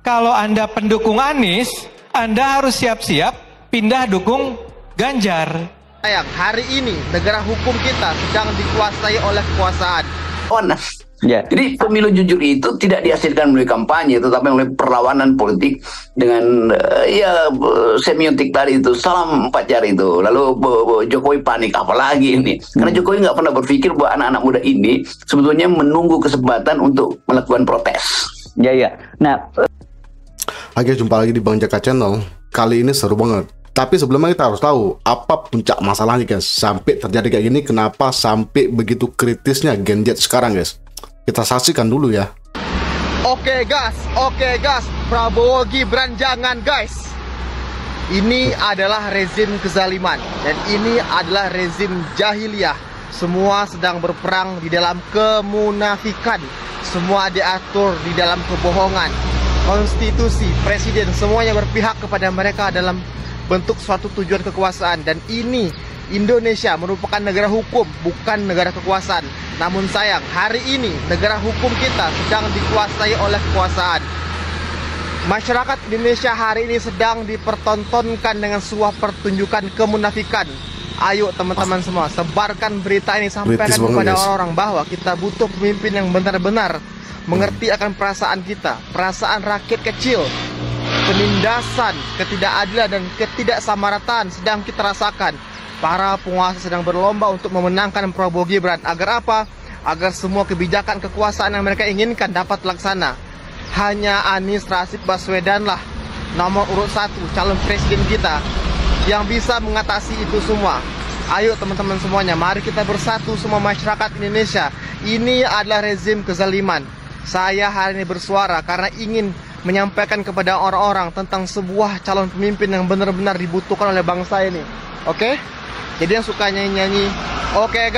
Kalau Anda pendukung Anies, Anda harus siap-siap pindah dukung Ganjar. Sayang, hari ini negara hukum kita sedang dikuasai oleh kekuasaan. Ya, jadi pemilu jujur itu tidak dihasilkan melalui kampanye, tetapi melalui perlawanan politik dengan semiotik tadi itu, salam 4 jari itu. Lalu Jokowi panik, apalagi ini? Karena Jokowi nggak pernah berpikir bahwa anak-anak muda ini sebetulnya menunggu kesempatan untuk melakukan protes. Ya. Nah, Oke, jumpa lagi di Bang Jaka Channel. Kali ini seru banget. Tapi sebelumnya kita harus tahu apa puncak masalahnya, guys. Sampai terjadi kayak gini, kenapa sampai begitu kritisnya Gen Z sekarang, guys? Kita saksikan dulu ya. Oke gas, Prabowo Gibran jangan guys. Ini adalah rezim kezaliman dan ini adalah rezim jahiliyah. Semua sedang berperang di dalam kemunafikan. Semua diatur di dalam kebohongan. Konstitusi, presiden, semuanya berpihak kepada mereka dalam bentuk suatu tujuan kekuasaan. Dan ini Indonesia merupakan negara hukum, bukan negara kekuasaan. Namun sayang, hari ini negara hukum kita sedang dikuasai oleh kekuasaan. Masyarakat Indonesia hari ini sedang dipertontonkan dengan sebuah pertunjukan kemunafikan. Ayo teman-teman semua, sebarkan berita ini, sampaikan kepada orang-orang bahwa kita butuh pemimpin yang benar-benar mengerti akan perasaan kita, perasaan rakyat kecil. Penindasan, ketidakadilan dan ketidaksamarataan sedang kita rasakan. Para penguasa sedang berlomba untuk memenangkan Prabowo Gibran. Agar apa? Agar semua kebijakan kekuasaan yang mereka inginkan dapat terlaksana. Hanya Anies Rashid Baswedan lah nomor urut 1 calon presiden kita yang bisa mengatasi itu semua. Ayo teman-teman semuanya, mari kita bersatu semua masyarakat Indonesia. Ini adalah rezim kezaliman. Saya hari ini bersuara karena ingin menyampaikan kepada orang-orang tentang sebuah calon pemimpin yang benar-benar dibutuhkan oleh bangsa ini. Oke? Jadi yang suka nyanyi-nyanyi, oke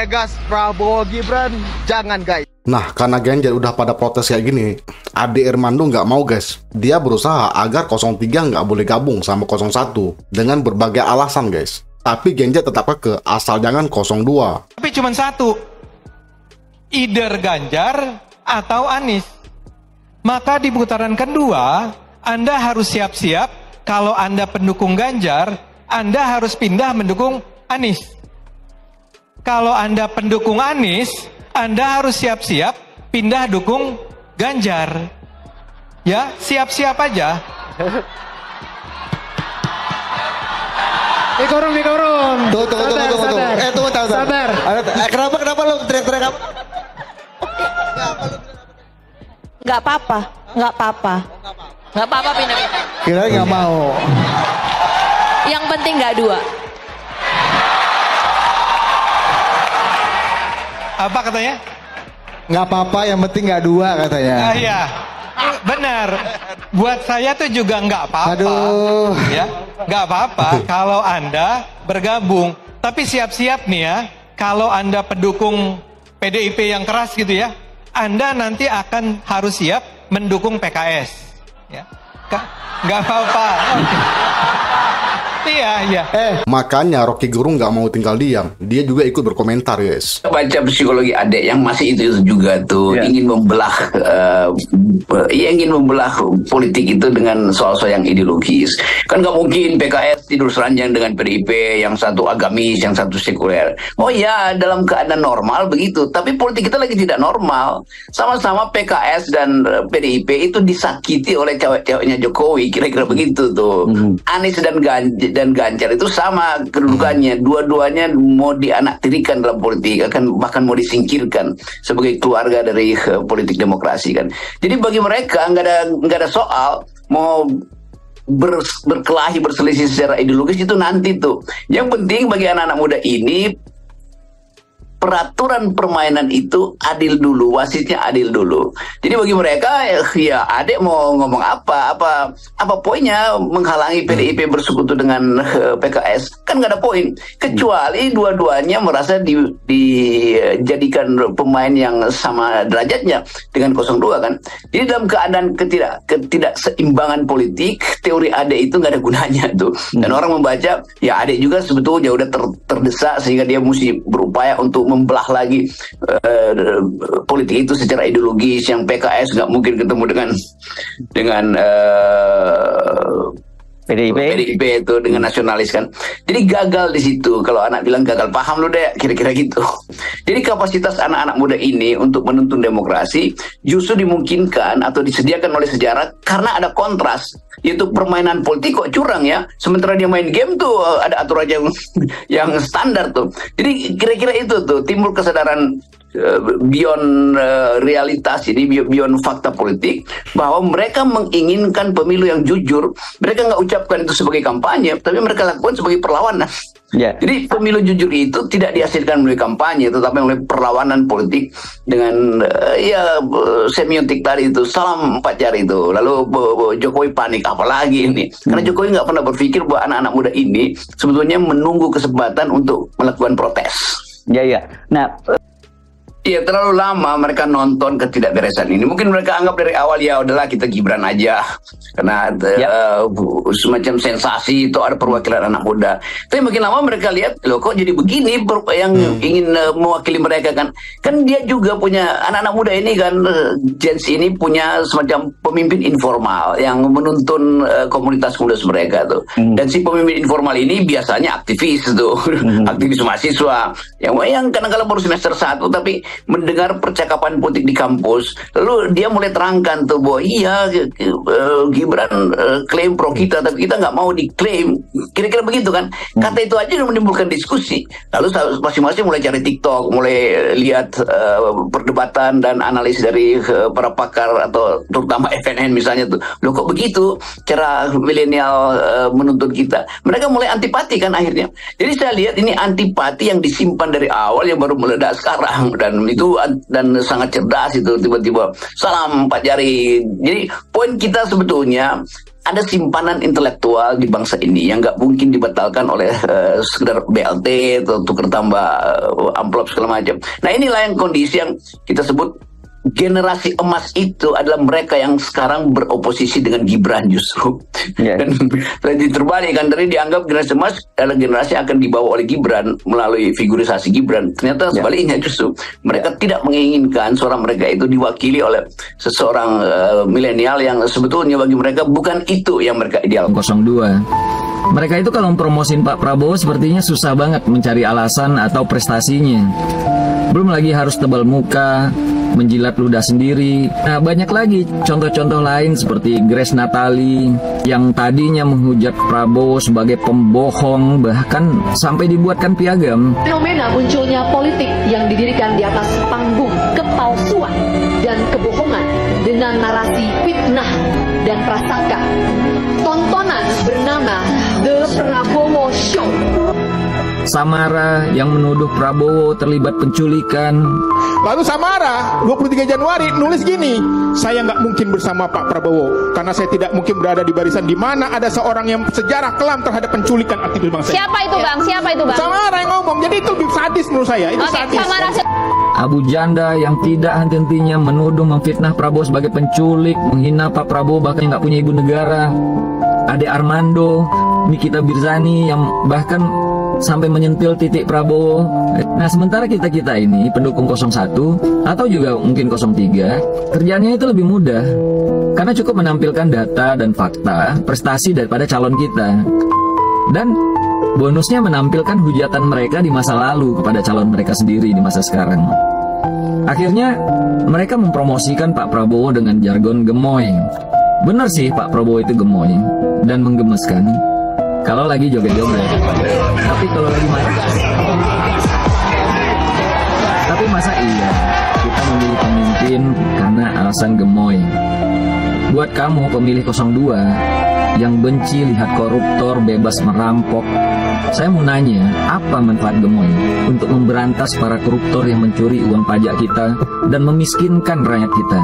gas, Prabowo Gibran, jangan guys. Nah, karena Ganjar udah pada protes kayak gini, Ade Armando nggak mau, guys. Dia berusaha agar 03 nggak boleh gabung sama 01 dengan berbagai alasan, guys. Tapi Ganjar tetap ke asal jangan 02. Tapi cuma satu, either Ganjar atau Anies. Maka di putaran kedua, Anda harus siap-siap kalau Anda pendukung Ganjar, Anda harus pindah mendukung Anies. Kalau Anda pendukung Anies, Anda harus siap-siap pindah dukung Ganjar. Ya, siap-siap aja. Dikurung. Tunggu. Sabar. Kenapa lo teriak-teriak apa? Nggak apa-apa pindah. Kira nggak mau. Yang penting nggak 2. Apa katanya? Nggak apa-apa, yang penting nggak 2 katanya. Iya, benar. Buat saya tuh juga nggak apa-apa. Aduh. Ya, nggak apa-apa kalau Anda bergabung. Tapi siap-siap nih ya, kalau Anda pendukung PDIP yang keras gitu ya, Anda nanti akan harus siap mendukung PKS. Ya, nggak apa-apa. Iya. Makanya Rocky Gerung nggak mau tinggal diam. Dia juga ikut berkomentar, guys. Baca psikologi Ade yang masih itu juga tuh ingin membelah politik itu dengan soal-soal yang ideologis. Kan nggak mungkin PKS tidur seranjang dengan PDIP, yang satu agamis, yang satu sekuler. Oh ya, dalam keadaan normal begitu. Tapi politik kita lagi tidak normal. Sama-sama PKS dan PDIP itu disakiti oleh cewek-ceweknya Jokowi, kira-kira begitu tuh. Anies dan Ganjar itu sama kedudukannya, dua-duanya mau dianaktirikan dalam politik, bahkan mau disingkirkan sebagai keluarga dari politik demokrasi kan. Jadi bagi mereka nggak ada soal mau berkelahi berselisih secara ideologis itu nanti tuh. Yang penting bagi anak-anak muda ini peraturan permainan itu adil dulu, wasitnya adil dulu. Jadi bagi mereka ya Adek mau ngomong apa poinnya menghalangi PDIP bersekutu dengan PKS, kan nggak ada poin, kecuali dua-duanya merasa dijadikan pemain yang sama derajatnya dengan 02 kan. Jadi dalam keadaan ketidakseimbangan politik, teori Adek itu nggak ada gunanya tuh. Dan orang membaca ya Adek juga sebetulnya udah terdesak sehingga dia mesti berupaya untuk membelah lagi politik itu secara ideologis, yang PKS nggak mungkin ketemu dengan PDIP itu dengan nasionalis kan. Jadi gagal di situ. Kalau anak bilang gagal paham lu deh, kira-kira gitu. Jadi kapasitas anak-anak muda ini untuk menuntun demokrasi justru dimungkinkan atau disediakan oleh sejarah karena ada kontras, yaitu permainan politik kok curang ya. Sementara dia main game tuh ada aturan yang standar tuh. Jadi kira-kira itu tuh timbul kesadaran beyond realitas ini, beyond fakta politik, bahwa mereka menginginkan pemilu yang jujur. Mereka nggak ucapkan itu sebagai kampanye, tapi mereka lakukan sebagai perlawanan. Jadi pemilu jujur itu tidak dihasilkan melalui kampanye, tetapi melalui perlawanan politik dengan semiotik tadi itu, salam 4 jari itu. Lalu Jokowi panik, apalagi ini, karena Jokowi nggak pernah berpikir bahwa anak-anak muda ini sebetulnya menunggu kesempatan untuk melakukan protes. Nah, iya, terlalu lama mereka nonton ketidakberesan ini. Mungkin mereka anggap dari awal ya udahlah kita Gibran aja, karena semacam sensasi itu ada perwakilan anak muda. Tapi makin lama mereka lihat, loh kok jadi begini yang ingin mewakili mereka kan. Kan dia juga punya, anak-anak muda ini kan, Gen Z ini punya semacam pemimpin informal yang menuntun komunitas muda mereka tuh. Dan si pemimpin informal ini biasanya aktivis tuh, aktivis mahasiswa yang kadang-kadang baru semester 1 tapi mendengar percakapan politik di kampus, lalu dia mulai terangkan tuh bahwa iya Gibran klaim pro kita, tapi kita nggak mau diklaim, kira-kira begitu kan. Kata itu aja udah menimbulkan diskusi. Lalu masing-masing mulai cari TikTok, mulai lihat perdebatan dan analisis dari para pakar atau terutama FNN misalnya tuh, loh kok begitu cara milenial menuntut kita. Mereka mulai antipati kan akhirnya. Jadi saya lihat ini antipati yang disimpan dari awal yang baru meledak sekarang, dan sangat cerdas itu, tiba-tiba salam 4 jari. Jadi poin kita sebetulnya ada simpanan intelektual di bangsa ini yang nggak mungkin dibatalkan oleh sekedar BLT atau tukar tambah amplop segala macam. Nah inilah yang kondisi yang kita sebut generasi emas itu adalah mereka yang sekarang beroposisi dengan Gibran justru. Dan terbalik kan, dari dianggap generasi emas adalah generasi yang akan dibawa oleh Gibran melalui figurisasi Gibran. Ternyata sebaliknya justru mereka tidak menginginkan suara mereka itu diwakili oleh seseorang milenial yang sebetulnya bagi mereka bukan itu yang mereka idealkan. 02. Mereka itu kalau mempromosin Pak Prabowo sepertinya susah banget mencari alasan atau prestasinya. Belum lagi harus tebal muka, menjilat ludah sendiri. Nah, banyak lagi contoh-contoh lain seperti Grace Natali yang tadinya menghujat Prabowo sebagai pembohong, bahkan sampai dibuatkan piagam. Fenomena munculnya politik yang didirikan di atas panggung kepalsuan dan kebohongan dengan narasi fitnah dan prasangka. Tontonan bernama The Prabowo Show. Samara yang menuduh Prabowo terlibat penculikan. Lalu Samara 23 Januari nulis gini, saya nggak mungkin bersama Pak Prabowo karena saya tidak mungkin berada di barisan di mana ada seorang yang sejarah kelam terhadap penculikan aktivis bangsa. Siapa itu bang? Siapa itu bang? Samara yang ngomong, jadi itu sadis menurut saya. Itu sadis. Samara. Abu Janda yang tidak henti-hentinya menuduh memfitnah Prabowo sebagai penculik, menghina Pak Prabowo bahkan nggak punya ibu negara. Ade Armando, Nikita Mirzani yang bahkan sampai menyentil titik Prabowo. Nah, sementara kita-kita ini pendukung 01 atau juga mungkin 03, kerjanya itu lebih mudah karena cukup menampilkan data dan fakta prestasi daripada calon kita, dan bonusnya menampilkan hujatan mereka di masa lalu kepada calon mereka sendiri di masa sekarang. Akhirnya mereka mempromosikan Pak Prabowo dengan jargon gemoy. Benar sih, Pak Prabowo itu gemoy dan menggemeskan kalau lagi joget-joget, tapi kalau lagi marah. Tapi masa iya kita memilih pemimpin karena alasan gemoy? Buat kamu pemilih 02 yang benci lihat koruptor bebas merampok, saya mau nanya, apa manfaat gemoy untuk memberantas para koruptor yang mencuri uang pajak kita dan memiskinkan rakyat kita?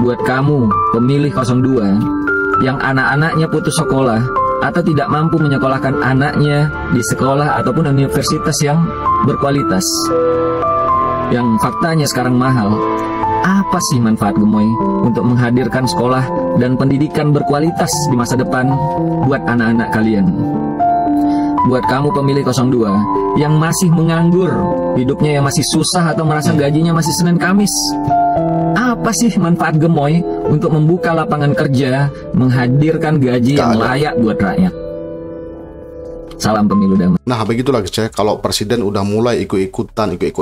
Buat kamu pemilih 02 yang anak-anaknya putus sekolah atau tidak mampu menyekolahkan anaknya di sekolah ataupun universitas yang berkualitas, yang faktanya sekarang mahal, apa sih manfaat gemoy untuk menghadirkan sekolah dan pendidikan berkualitas di masa depan buat anak-anak kalian? buat kamu pemilih 02 yang masih menganggur, hidupnya yang masih susah atau merasa gajinya masih Senin Kamis. Apa sih manfaat gemoy untuk membuka lapangan kerja, menghadirkan gaji yang layak buat rakyat? Salam pemilu damai. Nah begitulah guys ya, kalau presiden udah mulai ikut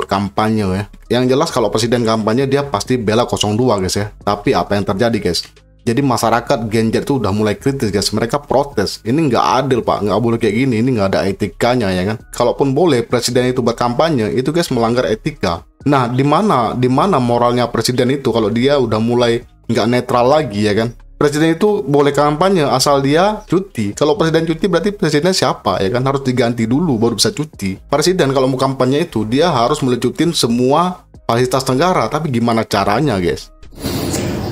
kampanye ya. Yang jelas kalau presiden kampanye dia pasti bela 02 guys ya. Tapi apa yang terjadi guys? Jadi masyarakat Gen Z itu udah mulai kritis guys. Mereka protes, ini nggak adil pak, nggak boleh kayak gini, ini nggak ada etikanya ya kan. Kalaupun boleh presiden itu berkampanye, itu guys melanggar etika. Nah di mana moralnya presiden itu kalau dia udah mulai nggak netral lagi ya kan? Presiden itu boleh kampanye asal dia cuti. Kalau presiden cuti berarti presidennya siapa ya kan? Harus diganti dulu baru bisa cuti. Presiden kalau mau kampanye itu dia harus melecutin semua fasilitas negara. Tapi gimana caranya guys?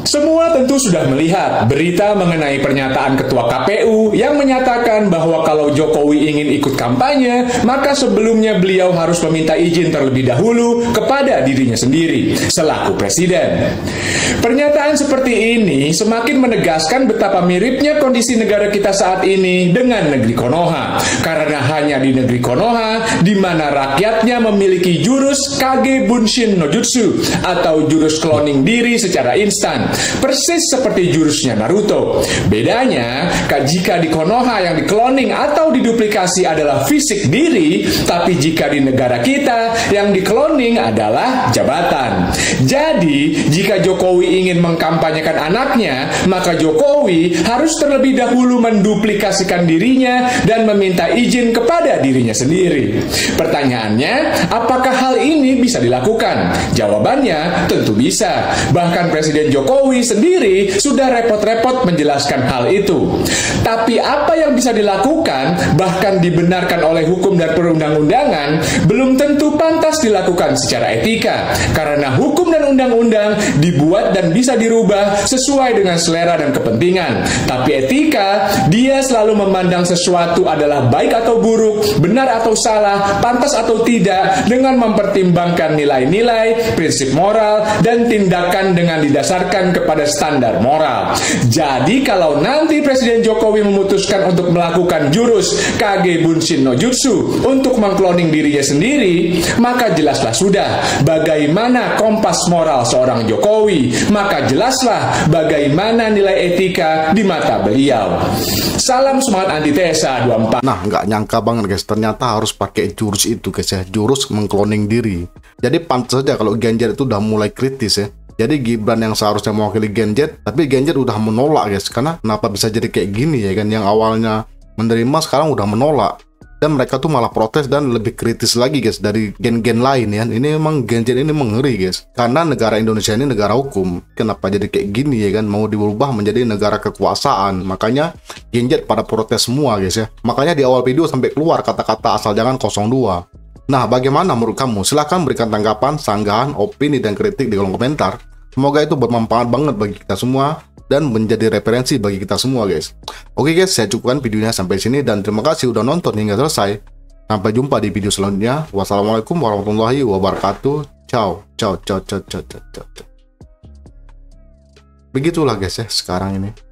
Semua tentu sudah melihat berita mengenai pernyataan Ketua KPU yang menyatakan bahwa kalau Jokowi ingin ikut kampanye, maka sebelumnya beliau harus meminta izin terlebih dahulu kepada dirinya sendiri selaku presiden. Pernyataan seperti ini semakin menegaskan betapa miripnya kondisi negara kita saat ini dengan negeri Konoha. Karena hanya di negeri Konoha di mana rakyatnya memiliki jurus Kage Bunshin no Jutsu atau jurus cloning diri secara instan. Persis seperti jurusnya Naruto. Bedanya, jika di Konoha yang dikloning atau diduplikasi adalah fisik diri, tapi jika di negara kita yang dikloning adalah jabatan. Jadi, jika Jokowi ingin mengkampanyekan anaknya, maka Jokowi harus terlebih dahulu menduplikasikan dirinya dan meminta izin kepada dirinya sendiri. Pertanyaannya, apakah hal ini bisa dilakukan? Jawabannya tentu bisa. Bahkan Presiden Jokowi sendiri sudah repot-repot menjelaskan hal itu. Tapi apa yang bisa dilakukan, bahkan dibenarkan oleh hukum dan perundang-undangan, belum tentu pantas dilakukan secara etika. Karena hukum dan undang-undang dibuat dan bisa dirubah sesuai dengan selera dan kepentingan. Tapi etika, dia selalu memandang sesuatu adalah baik atau buruk, benar atau salah, pantas atau tidak, dengan mempertimbangkan nilai-nilai, prinsip moral, dan tindakan dengan didasarkan kepada standar moral. Jadi kalau nanti Presiden Jokowi memutuskan untuk melakukan jurus Kage Bunshin no Jutsu untuk mengkloning dirinya sendiri, maka jelaslah sudah bagaimana kompas moral seorang Jokowi, maka jelaslah bagaimana nilai etika di mata beliau. Salam semangat antitesa 24. Nah nggak nyangka banget guys, ternyata harus pakai jurus itu guys ya, jurus mengkloning diri. Jadi pantas saja kalau Gen Z itu udah mulai kritis ya. Jadi Gibran yang seharusnya mewakili Gen Z, tapi Gen Z udah menolak guys. Karena kenapa bisa jadi kayak gini ya kan? Yang awalnya menerima sekarang udah menolak. Dan mereka tuh malah protes dan lebih kritis lagi guys dari gen-gen lain ya. Ini emang Gen Z ini mengeri guys. Karena negara Indonesia ini negara hukum. Kenapa jadi kayak gini ya kan? Mau diubah menjadi negara kekuasaan. Makanya Gen Z pada protes semua guys ya. Makanya di awal video sampai keluar kata-kata asal jangan 02. Nah, bagaimana menurut kamu? Silahkan berikan tanggapan, sanggahan, opini, dan kritik di kolom komentar. Semoga itu bermanfaat banget bagi kita semua dan menjadi referensi bagi kita semua guys. Oke guys, saya cukupkan videonya sampai sini dan terima kasih udah nonton hingga selesai. Sampai jumpa di video selanjutnya. Wassalamualaikum warahmatullahi wabarakatuh. Ciao, ciao, ciao, ciao, ciao, ciao, ciao. Begitulah guys ya sekarang ini.